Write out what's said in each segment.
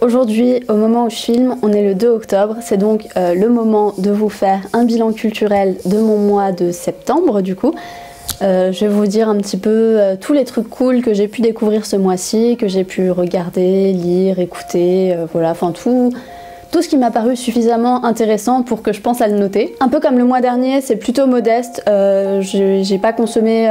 Aujourd'hui, au moment où je filme, on est le 2 octobre, c'est donc le moment de vous faire un bilan culturel de mon mois de septembre du coup. Je vais vous dire un petit peu tous les trucs cool que j'ai pu découvrir ce mois-ci, que j'ai pu regarder, lire, écouter, voilà, enfin tout ce qui m'a paru suffisamment intéressant pour que je pense à le noter. Un peu comme le mois dernier, c'est plutôt modeste, j'ai pas consommé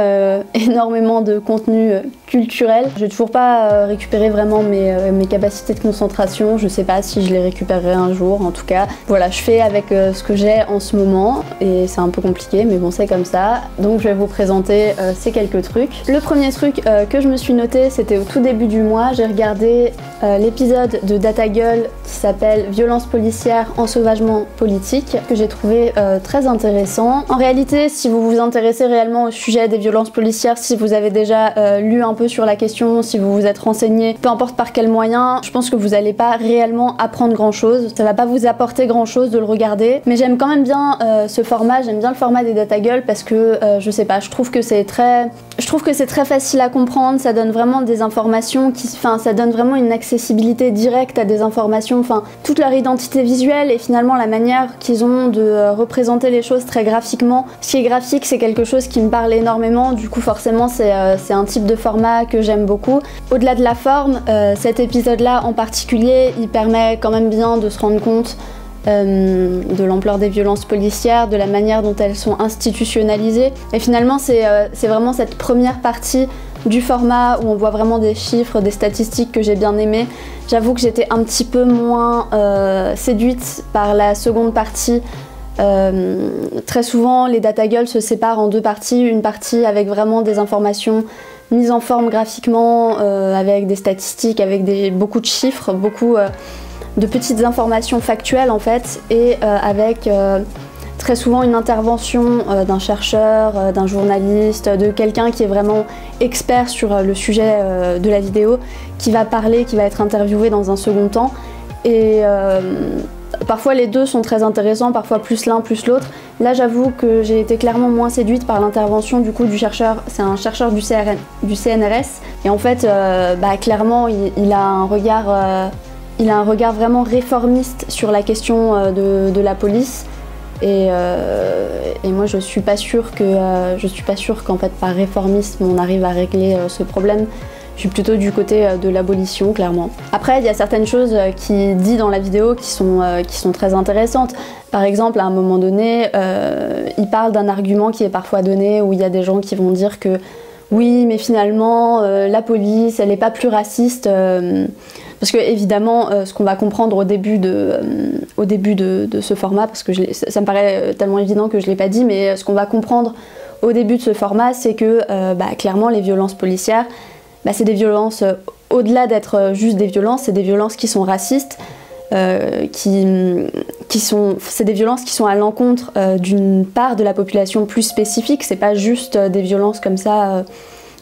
énormément de contenu culturel. J'ai toujours pas récupéré vraiment mes capacités de concentration, je sais pas si je les récupérerai un jour, en tout cas. Voilà, je fais avec ce que j'ai en ce moment, et c'est un peu compliqué, mais bon c'est comme ça. Donc je vais vous présenter ces quelques trucs. Le premier truc que je me suis noté, c'était au tout début du mois, j'ai regardé l'épisode de Data Gueule qui s'appelle Violence policière, ensauvagement politique, que j'ai trouvé très intéressant. En réalité, si vous vous intéressez réellement au sujet des violences policières, si vous avez déjà lu un peu sur la question, si vous vous êtes renseigné, peu importe par quel moyen, je pense que vous n'allez pas réellement apprendre grand chose. Ça va pas vous apporter grand chose de le regarder, mais j'aime quand même bien ce format, j'aime bien le format des Data Gueule parce que je sais pas, je trouve que c'est très facile à comprendre, ça donne vraiment des informations ça donne vraiment une accessibilité directe à des informations, enfin toute leur identité visuelle et finalement la manière qu'ils ont de représenter les choses très graphiquement. Ce qui est graphique, c'est quelque chose qui me parle énormément, du coup forcément c'est un type de format que j'aime beaucoup. Au-delà de la forme, cet épisode-là en particulier, il permet quand même bien de se rendre compte de l'ampleur des violences policières, de la manière dont elles sont institutionnalisées. Et finalement, c'est vraiment cette première partie du format où on voit vraiment des chiffres, des statistiques que j'ai bien aimées. J'avoue que j'étais un petit peu moins séduite par la seconde partie. Très souvent, les Data Gueule se séparent en deux parties. Une partie avec vraiment des informations mises en forme graphiquement, avec des statistiques, avec beaucoup de chiffres, beaucoup de petites informations factuelles en fait, et avec très souvent une intervention d'un chercheur, d'un journaliste, de quelqu'un qui est vraiment expert sur le sujet de la vidéo, qui va parler, qui va être interviewé dans un second temps. Et parfois les deux sont très intéressants, parfois plus l'un plus l'autre. Là j'avoue que j'ai été clairement moins séduite par l'intervention du coup du chercheur, c'est un chercheur du CNRS, et en fait clairement il a un regard vraiment réformiste sur la question de la police. Et moi je suis pas sûre qu'en fait par réformisme on arrive à régler ce problème. Je suis plutôt du côté de l'abolition clairement. Après il y a certaines choses qu'il dit dans la vidéo qui sont très intéressantes. Par exemple à un moment donné il parle d'un argument qui est parfois donné où il y a des gens qui vont dire que oui mais finalement la police elle n'est pas plus raciste parce que évidemment ce qu'on va comprendre au début de ce format, parce que ça me paraît tellement évident que je ne l'ai pas dit, mais ce qu'on va comprendre au début de ce format, c'est que clairement les violences policières, c'est des violences, au-delà d'être juste des violences, c'est des violences qui sont racistes, c'est des violences qui sont à l'encontre d'une part de la population plus spécifique, c'est pas juste des violences comme ça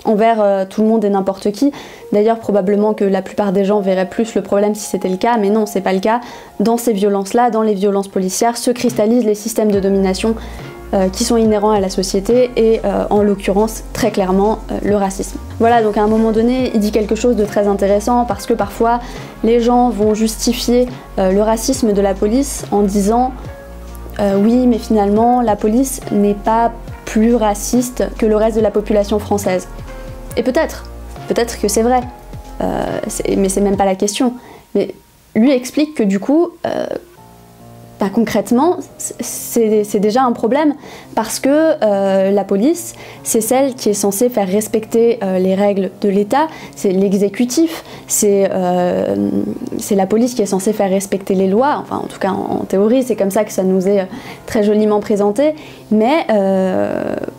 envers tout le monde et n'importe qui. D'ailleurs probablement que la plupart des gens verraient plus le problème si c'était le cas, mais non c'est pas le cas. Dans ces violences-là, dans les violences policières, se cristallisent les systèmes de domination qui sont inhérents à la société et en l'occurrence très clairement le racisme. Voilà, donc à un moment donné il dit quelque chose de très intéressant parce que parfois les gens vont justifier le racisme de la police en disant oui mais finalement la police n'est pas plus raciste que le reste de la population française. Et peut-être que c'est vrai, mais c'est même pas la question. Mais lui explique que du coup, concrètement, c'est déjà un problème parce que la police, c'est celle qui est censée faire respecter les règles de l'État, c'est l'exécutif, c'est la police qui est censée faire respecter les lois, enfin en tout cas en théorie, c'est comme ça que ça nous est très joliment présenté, mais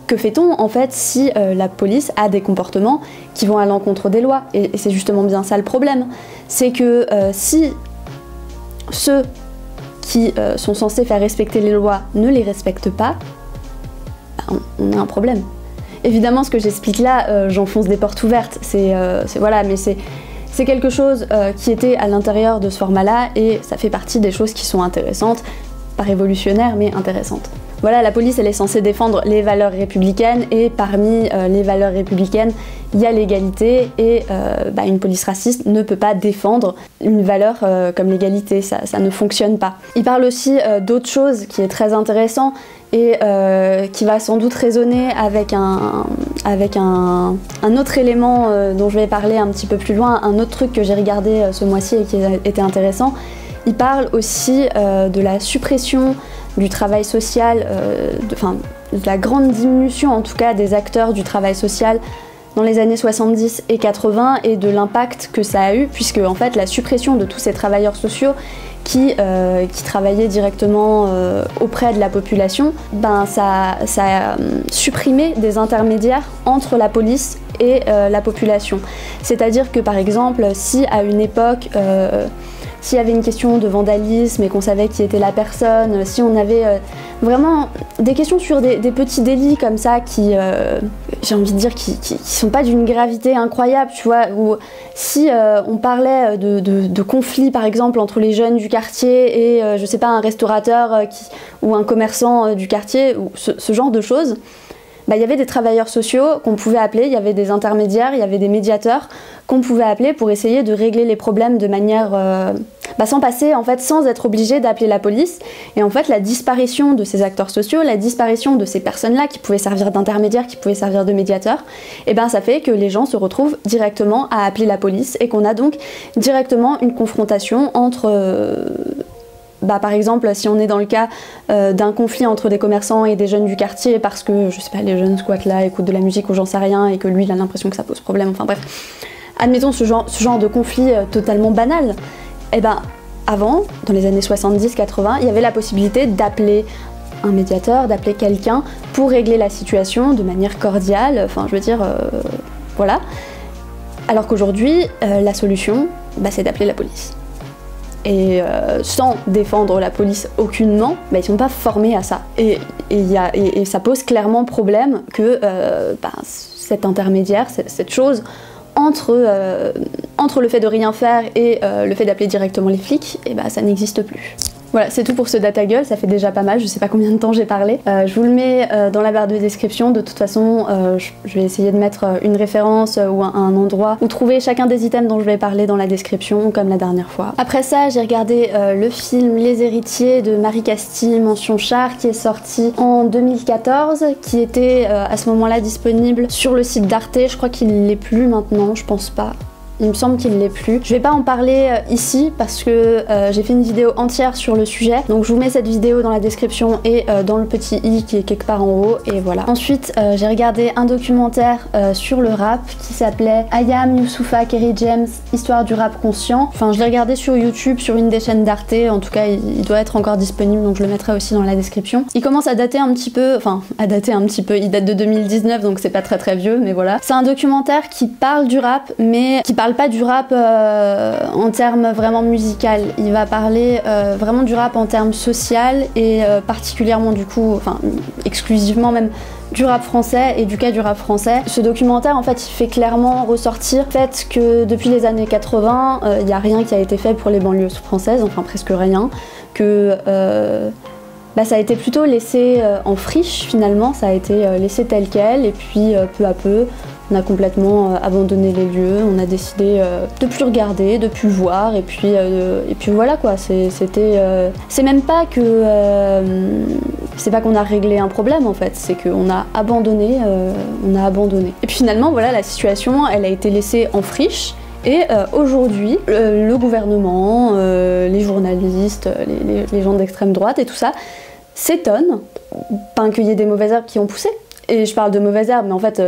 que fait-on en fait si la police a des comportements qui vont à l'encontre des lois? Et c'est justement bien ça le problème, c'est que si ceux qui sont censés faire respecter les lois ne les respectent pas, on a un problème. Évidemment, ce que j'explique là, j'enfonce des portes ouvertes, voilà, mais c'est quelque chose qui était à l'intérieur de ce format-là et ça fait partie des choses qui sont intéressantes, pas révolutionnaires, mais intéressantes. voilà, la police elle est censée défendre les valeurs républicaines et parmi les valeurs républicaines il y a l'égalité et une police raciste ne peut pas défendre une valeur comme l'égalité, ça ne fonctionne pas. Il parle aussi d'autre chose qui est très intéressant et qui va sans doute résonner avec un autre élément dont je vais parler un petit peu plus loin, un autre truc que j'ai regardé ce mois-ci et qui était intéressant. Il parle aussi de la suppression du travail social, de la grande diminution en tout cas des acteurs du travail social dans les années 70 et 80 et de l'impact que ça a eu puisque en fait la suppression de tous ces travailleurs sociaux qui travaillaient directement auprès de la population, ça a supprimé des intermédiaires entre la police et la population. C'est-à-dire que par exemple, si à une époque s'il y avait une question de vandalisme et qu'on savait qui était la personne, si on avait vraiment des questions sur des petits délits comme ça qui, j'ai envie de dire, qui sont pas d'une gravité incroyable, tu vois, ou si on parlait de conflits par exemple entre les jeunes du quartier et je sais pas, un restaurateur ou un commerçant du quartier, ou ce genre de choses, il y avait des travailleurs sociaux qu'on pouvait appeler, il y avait des intermédiaires, il y avait des médiateurs qu'on pouvait appeler pour essayer de régler les problèmes de manière sans passer, en fait, sans être obligé d'appeler la police. Et en fait, la disparition de ces acteurs sociaux, la disparition de ces personnes-là qui pouvaient servir d'intermédiaires, qui pouvaient servir de médiateurs, ça fait que les gens se retrouvent directement à appeler la police et qu'on a donc directement une confrontation entre par exemple, si on est dans le cas d'un conflit entre des commerçants et des jeunes du quartier parce que, je sais pas, les jeunes squattent là, écoutent de la musique ou j'en sais rien et que lui, il a l'impression que ça pose problème, enfin bref. Admettons ce genre de conflit totalement banal. Avant, dans les années 70-80, il y avait la possibilité d'appeler un médiateur, d'appeler quelqu'un pour régler la situation de manière cordiale, enfin je veux dire, voilà. Alors qu'aujourd'hui, la solution, c'est d'appeler la police. Et sans défendre la police aucunement, ils sont pas formés à ça. Et ça pose clairement problème que cet intermédiaire, cette chose entre le fait de rien faire et le fait d'appeler directement les flics, ça n'existe plus. Voilà, c'est tout pour ce data gueule, ça fait déjà pas mal, je sais pas combien de temps j'ai parlé. Je vous le mets dans la barre de description, de toute façon je vais essayer de mettre une référence ou un endroit où trouver chacun des items dont je vais parler dans la description, comme la dernière fois. Après ça, j'ai regardé le film Les Héritiers de Marie Castille, mention char, qui est sorti en 2014, qui était à ce moment-là disponible sur le site d'Arte, je crois qu'il l'est plus maintenant, je pense pas. Il me semble qu'il ne l'est plus. Je vais pas en parler ici parce que j'ai fait une vidéo entière sur le sujet. Donc je vous mets cette vidéo dans la description et dans le petit i qui est quelque part en haut. Et voilà. Ensuite, j'ai regardé un documentaire sur le rap qui s'appelait I Am Youssoupha Kerry James, Histoire du rap conscient. Enfin, je l'ai regardé sur YouTube, sur une des chaînes d'Arte. En tout cas, il doit être encore disponible, donc je le mettrai aussi dans la description. Il commence à dater un petit peu, il date de 2019, donc c'est pas très vieux, mais voilà. C'est un documentaire qui parle du rap, mais qui parle pas du rap en termes vraiment musical. Il va parler vraiment du rap en termes social et particulièrement du coup, enfin exclusivement même du rap français et du cas du rap français. Ce documentaire en fait il fait clairement ressortir le fait que depuis les années 80 il n'y a rien qui a été fait pour les banlieues françaises, enfin presque rien, que ça a été plutôt laissé en friche finalement, ça a été laissé tel quel et puis peu à peu on a complètement abandonné les lieux, on a décidé de plus regarder, de plus voir et puis voilà quoi, c'est même pas que c'est pas qu'on a réglé un problème en fait, c'est qu'on a abandonné, Et puis finalement voilà, la situation elle a été laissée en friche. Et aujourd'hui, le gouvernement, les journalistes, les gens d'extrême droite et tout ça s'étonnent qu'il y ait des mauvaises herbes qui ont poussé. Et je parle de mauvaises herbes, mais en fait,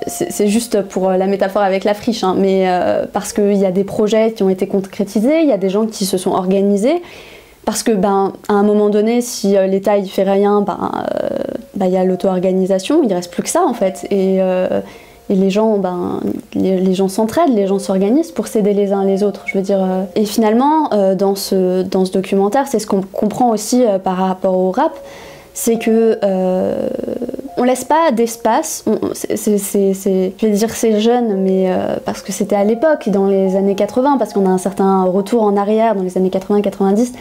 c'est juste pour la métaphore avec la friche, hein, mais parce qu'il y a des projets qui ont été concrétisés, il y a des gens qui se sont organisés, parce que à un moment donné, si l'État il fait rien, il y a l'auto-organisation, il reste plus que ça en fait. Et les gens, les gens s'entraident, les gens s'organisent pour s'aider les uns les autres, je veux dire. Et finalement, dans ce documentaire, c'est ce qu'on comprend aussi par rapport au rap, c'est que on laisse pas d'espace, je vais dire c'est jeune, mais parce que c'était à l'époque, dans les années 80, parce qu'on a un certain retour en arrière dans les années 80-90,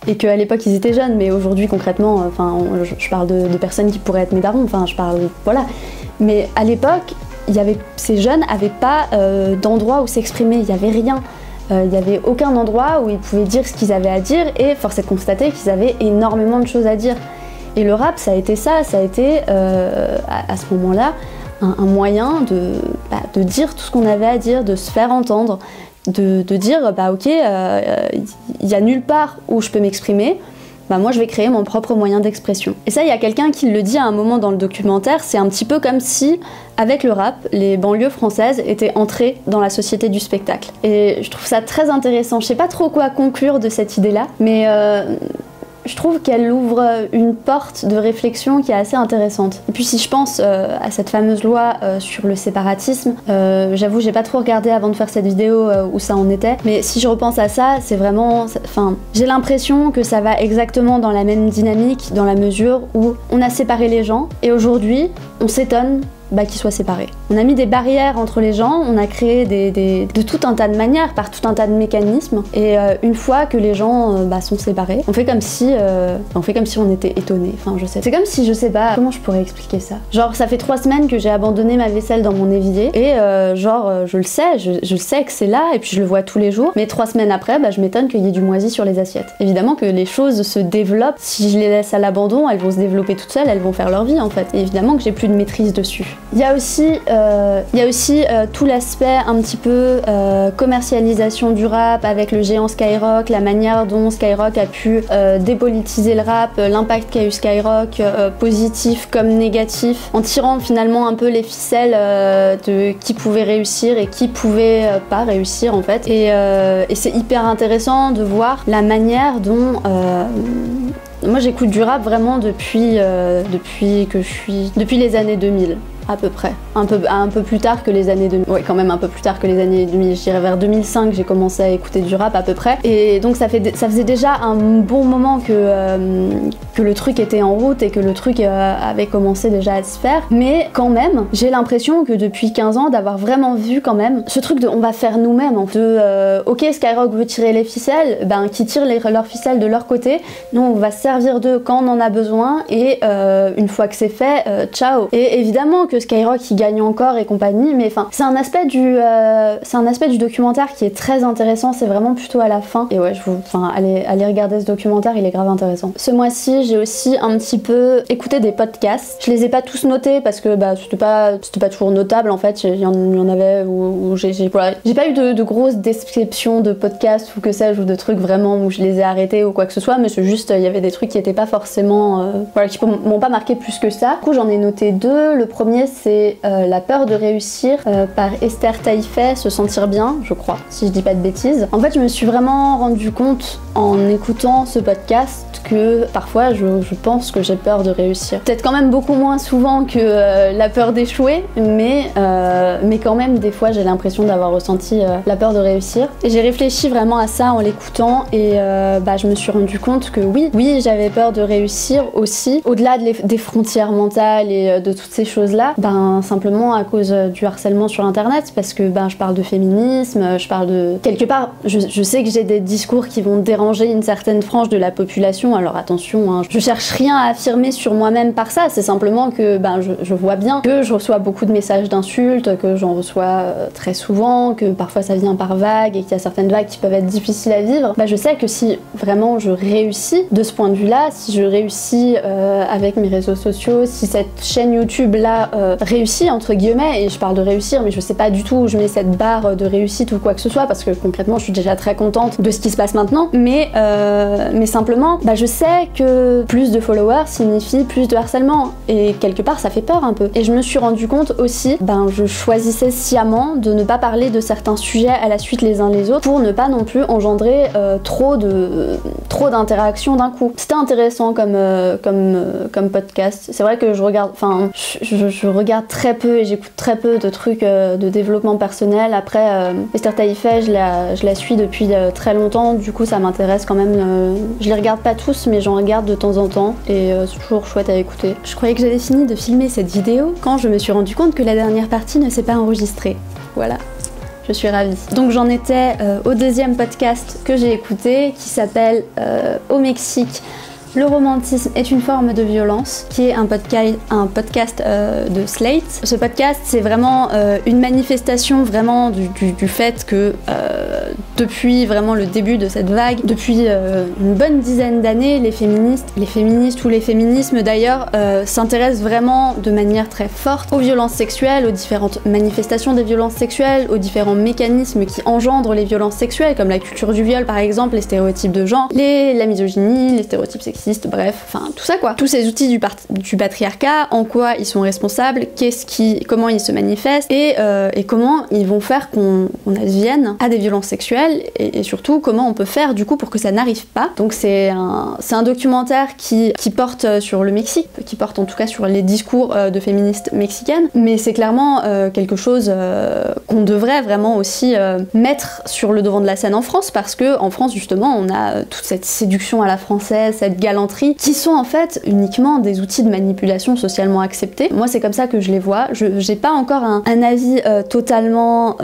et qu'à l'époque ils étaient jeunes, mais aujourd'hui concrètement, enfin, je parle de personnes qui pourraient être mes darons, enfin je parle, voilà. Mais à l'époque, ces jeunes n'avaient pas d'endroit où s'exprimer, il n'y avait rien. Il n'y avait aucun endroit où ils pouvaient dire ce qu'ils avaient à dire, et force est de constater qu'ils avaient énormément de choses à dire. Et le rap, ça a été ça, ça a été à ce moment-là un moyen de dire tout ce qu'on avait à dire, de se faire entendre, de dire bah ok, il n'y a nulle part où je peux m'exprimer, bah moi je vais créer mon propre moyen d'expression. Et ça, il y a quelqu'un qui le dit à un moment dans le documentaire, c'est un petit peu comme si, avec le rap, les banlieues françaises étaient entrées dans la société du spectacle. Et je trouve ça très intéressant. Je sais pas trop quoi conclure de cette idée-là, mais je trouve qu'elle ouvre une porte de réflexion qui est assez intéressante. Et puis si je pense à cette fameuse loi sur le séparatisme, j'avoue j'ai pas trop regardé avant de faire cette vidéo où ça en était, mais si je repense à ça, c'est vraiment... Enfin, j'ai l'impression que ça va exactement dans la même dynamique, dans la mesure où on a séparé les gens, et aujourd'hui on s'étonne qu'ils soient séparés. On a mis des barrières entre les gens, on a créé de tout un tas de manières, par tout un tas de mécanismes, et une fois que les gens sont séparés, on fait comme si on était étonnés. Enfin, je sais. C'est comme si, je sais pas, comment je pourrais expliquer ça. Genre, ça fait 3 semaines que j'ai abandonné ma vaisselle dans mon évier, et je le sais, je sais que c'est là, et puis je le vois tous les jours, mais 3 semaines après, je m'étonne qu'il y ait du moisi sur les assiettes. Évidemment que les choses se développent, si je les laisse à l'abandon, elles vont se développer toutes seules, elles vont faire leur vie en fait. Et évidemment que j'ai plus de maîtrise dessus. Il y a aussi tout l'aspect un petit peu commercialisation du rap avec le géant Skyrock, la manière dont Skyrock a pu dépolitiser le rap, l'impact qu'a eu Skyrock, positif comme négatif, en tirant finalement un peu les ficelles de qui pouvait réussir et qui pouvait pas réussir en fait. Et c'est hyper intéressant de voir la manière dont... moi j'écoute du rap vraiment depuis les années 2000. À peu près. Un peu plus tard que les années 2000. Ouais, quand même un peu plus tard que les années 2000. Je dirais vers 2005, j'ai commencé à écouter du rap à peu près. Et donc ça faisait déjà un bon moment que le truc était en route et que le truc avait commencé déjà à se faire. Mais quand même, j'ai l'impression que depuis 15 ans, d'avoir vraiment vu quand même ce truc de on va faire nous-mêmes. Ok, Skyrock veut tirer les ficelles, qui tirent leurs ficelles de leur côté. Nous, on va se servir d'eux quand on en a besoin. Et une fois que c'est fait, ciao. Et évidemment que Skyrock il gagne encore et compagnie, mais enfin c'est un aspect du documentaire qui est très intéressant, c'est vraiment plutôt à la fin. Et ouais, allez regarder ce documentaire, il est grave intéressant. Ce mois-ci, j'ai aussi un petit peu écouté des podcasts. Je les ai pas tous notés parce que c'était pas toujours notable en fait. Il y en avait où j'ai pas eu de grosses descriptions de podcasts ou que sais-je, ou de trucs vraiment où je les ai arrêtés ou quoi que ce soit, mais c'est juste il y avait des trucs qui étaient pas forcément qui m'ont pas marqué plus que ça. Du coup, j'en ai noté 2. Le premier, c'est La peur de réussir par Esther Taïfet, Se sentir bien, je crois, si je dis pas de bêtises. En fait, je me suis vraiment rendu compte en écoutant ce podcast que parfois je pense que j'ai peur de réussir. Peut-être quand même beaucoup moins souvent que la peur d'échouer, mais quand même des fois j'ai l'impression d'avoir ressenti la peur de réussir. Et j'ai réfléchi vraiment à ça en l'écoutant et je me suis rendu compte que oui j'avais peur de réussir aussi, au-delà des frontières mentales et de toutes ces choses-là, simplement à cause du harcèlement sur internet, parce que je parle de féminisme, je parle de... Quelque part, je sais que j'ai des discours qui vont déranger une certaine frange de la population, alors attention, je cherche rien à affirmer sur moi-même par ça, c'est simplement que je vois bien que je reçois beaucoup de messages d'insultes, que j'en reçois très souvent, que parfois ça vient par vagues et qu'il y a certaines vagues qui peuvent être difficiles à vivre. Je sais que si vraiment je réussis de ce point de vue-là, si je réussis avec mes réseaux sociaux, si cette chaîne YouTube-là réussit entre guillemets, et je parle de réussir, mais je sais pas du tout où je mets cette barre de réussite ou quoi que ce soit, parce que concrètement je suis déjà très contente de ce qui se passe maintenant, mais simplement je sais que plus de followers signifie plus de harcèlement, et quelque part ça fait peur un peu. Et je me suis rendu compte aussi, je choisissais sciemment de ne pas parler de certains sujets à la suite les uns les autres pour ne pas non plus engendrer trop d'interactions d'un coup. C'était intéressant comme podcast. C'est vrai que je regarde très peu et j'écoute très peu de trucs de développement personnel. Après, Esther Taïfet, je la suis depuis très longtemps, du coup ça m'intéresse quand même. Je les regarde pas tous, mais j'en regarde de temps en temps et c'est toujours chouette à écouter. Je croyais que j'avais fini de filmer cette vidéo quand je me suis rendu compte que la dernière partie ne s'est pas enregistrée. Voilà. je suis ravie. Donc j'en étais au deuxième podcast que j'ai écouté qui s'appelle Au Mexique, le romantisme est une forme de violence, qui est un podcast de Slate. Ce podcast, c'est vraiment une manifestation vraiment du fait que depuis vraiment le début de cette vague, depuis une bonne dizaine d'années, les féministes ou les féminismes d'ailleurs, s'intéressent vraiment de manière très forte aux violences sexuelles, aux différentes manifestations des violences sexuelles, aux différents mécanismes qui engendrent les violences sexuelles, comme la culture du viol par exemple, les stéréotypes de genre, la misogynie, les stéréotypes sexuels, bref, enfin tout ça quoi. Tous ces outils du patriarcat, en quoi ils sont responsables, comment ils se manifestent et comment ils vont faire qu'on advienne à des violences sexuelles et surtout comment on peut faire du coup pour que ça n'arrive pas. Donc c'est un documentaire qui porte sur le Mexique, qui porte en tout cas sur les discours de féministes mexicaines, mais c'est clairement quelque chose qu'on devrait vraiment aussi mettre sur le devant de la scène en France, parce que en France justement on a toute cette séduction à la française, cette galanterie, qui sont en fait uniquement des outils de manipulation socialement acceptés. Moi c'est comme ça que je les vois. J'ai pas encore un avis totalement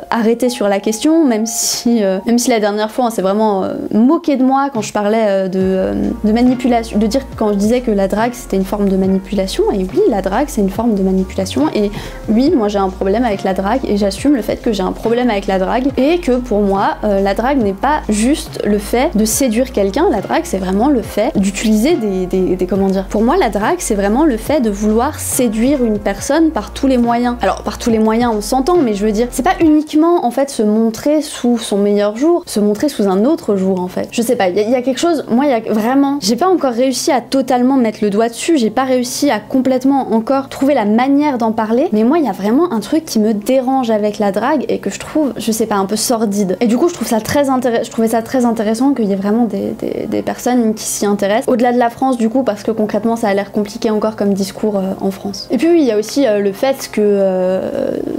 arrêté sur la question, même si la dernière fois on s'est vraiment moqué de moi quand je parlais de manipulation, quand je disais que la drague c'était une forme de manipulation. Et oui, la drague c'est une forme de manipulation, et oui, moi j'ai un problème avec la drague et j'assume le fait que j'ai un problème avec la drague, et que pour moi la drague n'est pas juste le fait de séduire quelqu'un. La drague c'est vraiment le fait d'utiliser des comment dire, pour moi la drague c'est vraiment le fait de vouloir séduire une personne par tous les moyens. Alors par tous les moyens on s'entend, mais je veux dire c'est pas uniquement en fait se montrer sous son meilleur jour, se montrer sous un autre jour en fait. Je sais pas, il y a quelque chose, moi il y a vraiment, j'ai pas encore réussi à totalement mettre le doigt dessus, j'ai pas réussi à complètement encore trouver la manière d'en parler, mais moi il y a vraiment un truc qui me dérange avec la drague et que je trouve, je sais pas, un peu sordide. Et du coup je trouvais ça très intéressant qu'il y ait vraiment des personnes qui s'y intéressent, au-delà de la France du coup, parce que concrètement ça a l'air compliqué encore comme discours en France. Et puis oui, il y a aussi le fait que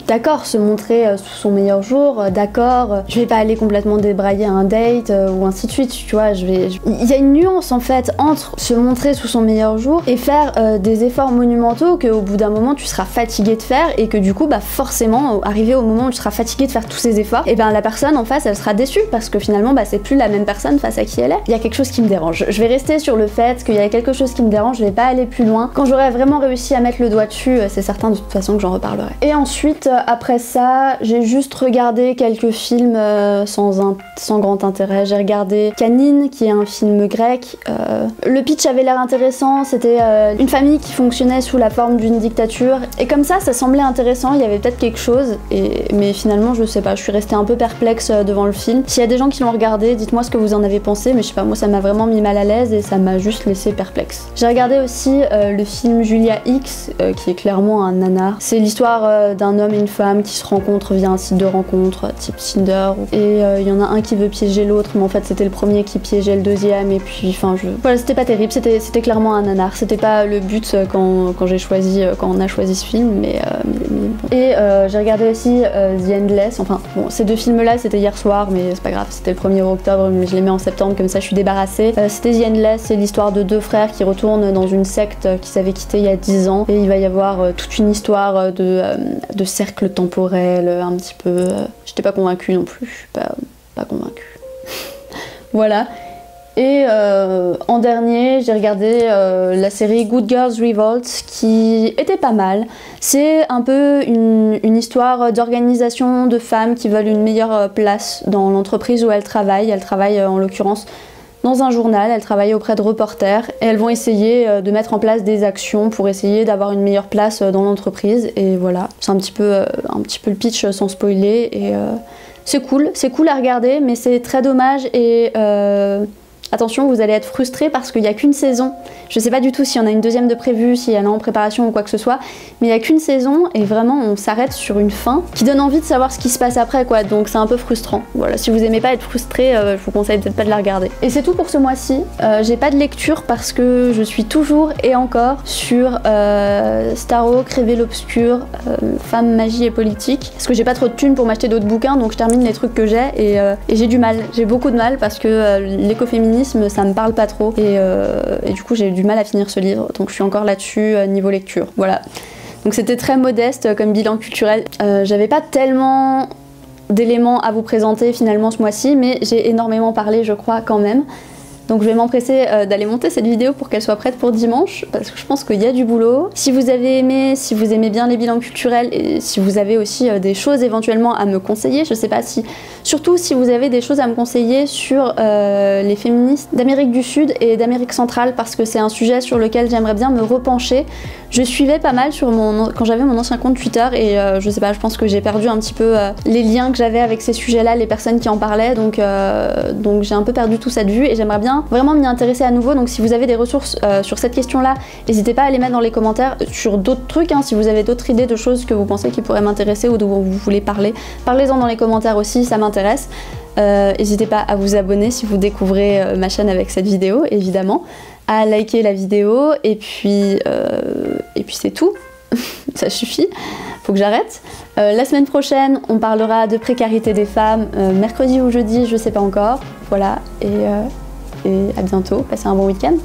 d'accord, se montrer sous son meilleur jour, d'accord, je vais pas aller complètement débrailler un date ou ainsi de suite, tu vois, il y a une nuance en fait entre se montrer sous son meilleur jour et faire des efforts monumentaux que au bout d'un moment tu seras fatigué de faire, et que du coup bah forcément arrivé au moment où tu seras fatigué de faire tous ces efforts, et ben la personne en face elle sera déçue parce que finalement bah c'est plus la même personne face à qui elle est. Il y a quelque chose qui me dérange. Je vais rester sur le fait qu'il y a quelque chose qui me dérange, je vais pas aller plus loin. Quand j'aurai vraiment réussi à mettre le doigt dessus, c'est certain de toute façon que j'en reparlerai. Et ensuite, après ça, j'ai juste regardé quelques films sans grand intérêt. J'ai regardé Canine, qui est un film grec. Le pitch avait l'air intéressant, c'était une famille qui fonctionnait sous la forme d'une dictature. Et comme ça semblait intéressant, il y avait peut-être quelque chose, mais finalement, je sais pas, je suis restée un peu perplexe devant le film. S'il y a des gens qui l'ont regardé, dites-moi ce que vous en avez pensé, mais je sais pas, moi ça m'a vraiment mis mal à l'aise et ça m'a juste laissé perplexe. J'ai regardé aussi le film Julia X, qui est clairement un nanar. C'est l'histoire d'un homme et une femme qui se rencontrent via un site de rencontre type Tinder, et il y en a un qui veut piéger l'autre, mais en fait c'était le premier qui piégeait le deuxième, et puis enfin voilà, c'était pas terrible, c'était clairement un nanar. C'était pas le but quand on a choisi ce film, mais bon. Et j'ai regardé aussi The Endless, enfin bon, ces deux films là c'était hier soir, mais c'est pas grave, c'était le 1er octobre, mais je les mets en septembre, comme ça je suis débarrassée. C'était The Endless, c'est l'histoire de deux frères qui retournent dans une secte qu'ils avaient quittée il y a 10 ans, et il va y avoir toute une histoire de cercle temporel un petit peu. J'étais pas convaincue non plus, je suis pas convaincue. Voilà. Et en dernier, j'ai regardé la série Good Girls Revolt, qui était pas mal. C'est un peu une histoire d'organisation de femmes qui veulent une meilleure place dans l'entreprise où elles travaillent. Elles travaillent en l'occurrence dans un journal, elles travaillent auprès de reporters, et elles vont essayer de mettre en place des actions pour essayer d'avoir une meilleure place dans l'entreprise. Et voilà, c'est un petit peu le pitch sans spoiler, et c'est cool à regarder, mais c'est très dommage, et attention, vous allez être frustrés parce qu'il n'y a qu'une saison. Je sais pas du tout s'il y en a une deuxième de prévue, si elle est en préparation ou quoi que ce soit, mais il n'y a qu'une saison, et vraiment on s'arrête sur une fin qui donne envie de savoir ce qui se passe après quoi, donc c'est un peu frustrant. Voilà, si vous aimez pas être frustré, je vous conseille peut-être pas de la regarder. Et c'est tout pour ce mois-ci. J'ai pas de lecture parce que je suis toujours et encore sur Starhawk, Révél l'Obscur, Femme, Magie et Politique, parce que j'ai pas trop de thunes pour m'acheter d'autres bouquins, donc je termine les trucs que j'ai, et j'ai du mal, j'ai beaucoup de mal parce que l'écoféminisme ça me parle pas trop, et du coup j'ai du mal à finir ce livre, donc je suis encore là-dessus niveau lecture. Voilà. Donc c'était très modeste comme bilan culturel. J'avais pas tellement d'éléments à vous présenter finalement ce mois-ci, mais j'ai énormément parlé, je crois, quand même. Donc je vais m'empresser d'aller monter cette vidéo pour qu'elle soit prête pour dimanche, parce que je pense qu'il y a du boulot. Si vous avez aimé, si vous aimez bien les bilans culturels, et si vous avez aussi des choses éventuellement à me conseiller, je sais pas si... Surtout si vous avez des choses à me conseiller sur les féministes d'Amérique du Sud et d'Amérique centrale, parce que c'est un sujet sur lequel j'aimerais bien me repencher. Je suivais pas mal sur quand j'avais mon ancien compte Twitter, et je sais pas, je pense que j'ai perdu un petit peu les liens que j'avais avec ces sujets-là, les personnes qui en parlaient, donc j'ai un peu perdu tout ça de vue, et j'aimerais bien vraiment m'y intéresser à nouveau. Donc si vous avez des ressources sur cette question-là, n'hésitez pas à les mettre dans les commentaires. Sur d'autres trucs, hein, si vous avez d'autres idées de choses que vous pensez qui pourraient m'intéresser ou dont vous voulez parler, parlez-en dans les commentaires aussi, ça m'intéresse. N'hésitez pas à vous abonner si vous découvrez ma chaîne avec cette vidéo, évidemment, à liker la vidéo, et puis c'est tout. Ça suffit, faut que j'arrête. La semaine prochaine, on parlera de précarité des femmes, mercredi ou jeudi, je sais pas encore. Voilà, et à bientôt, passez un bon week-end.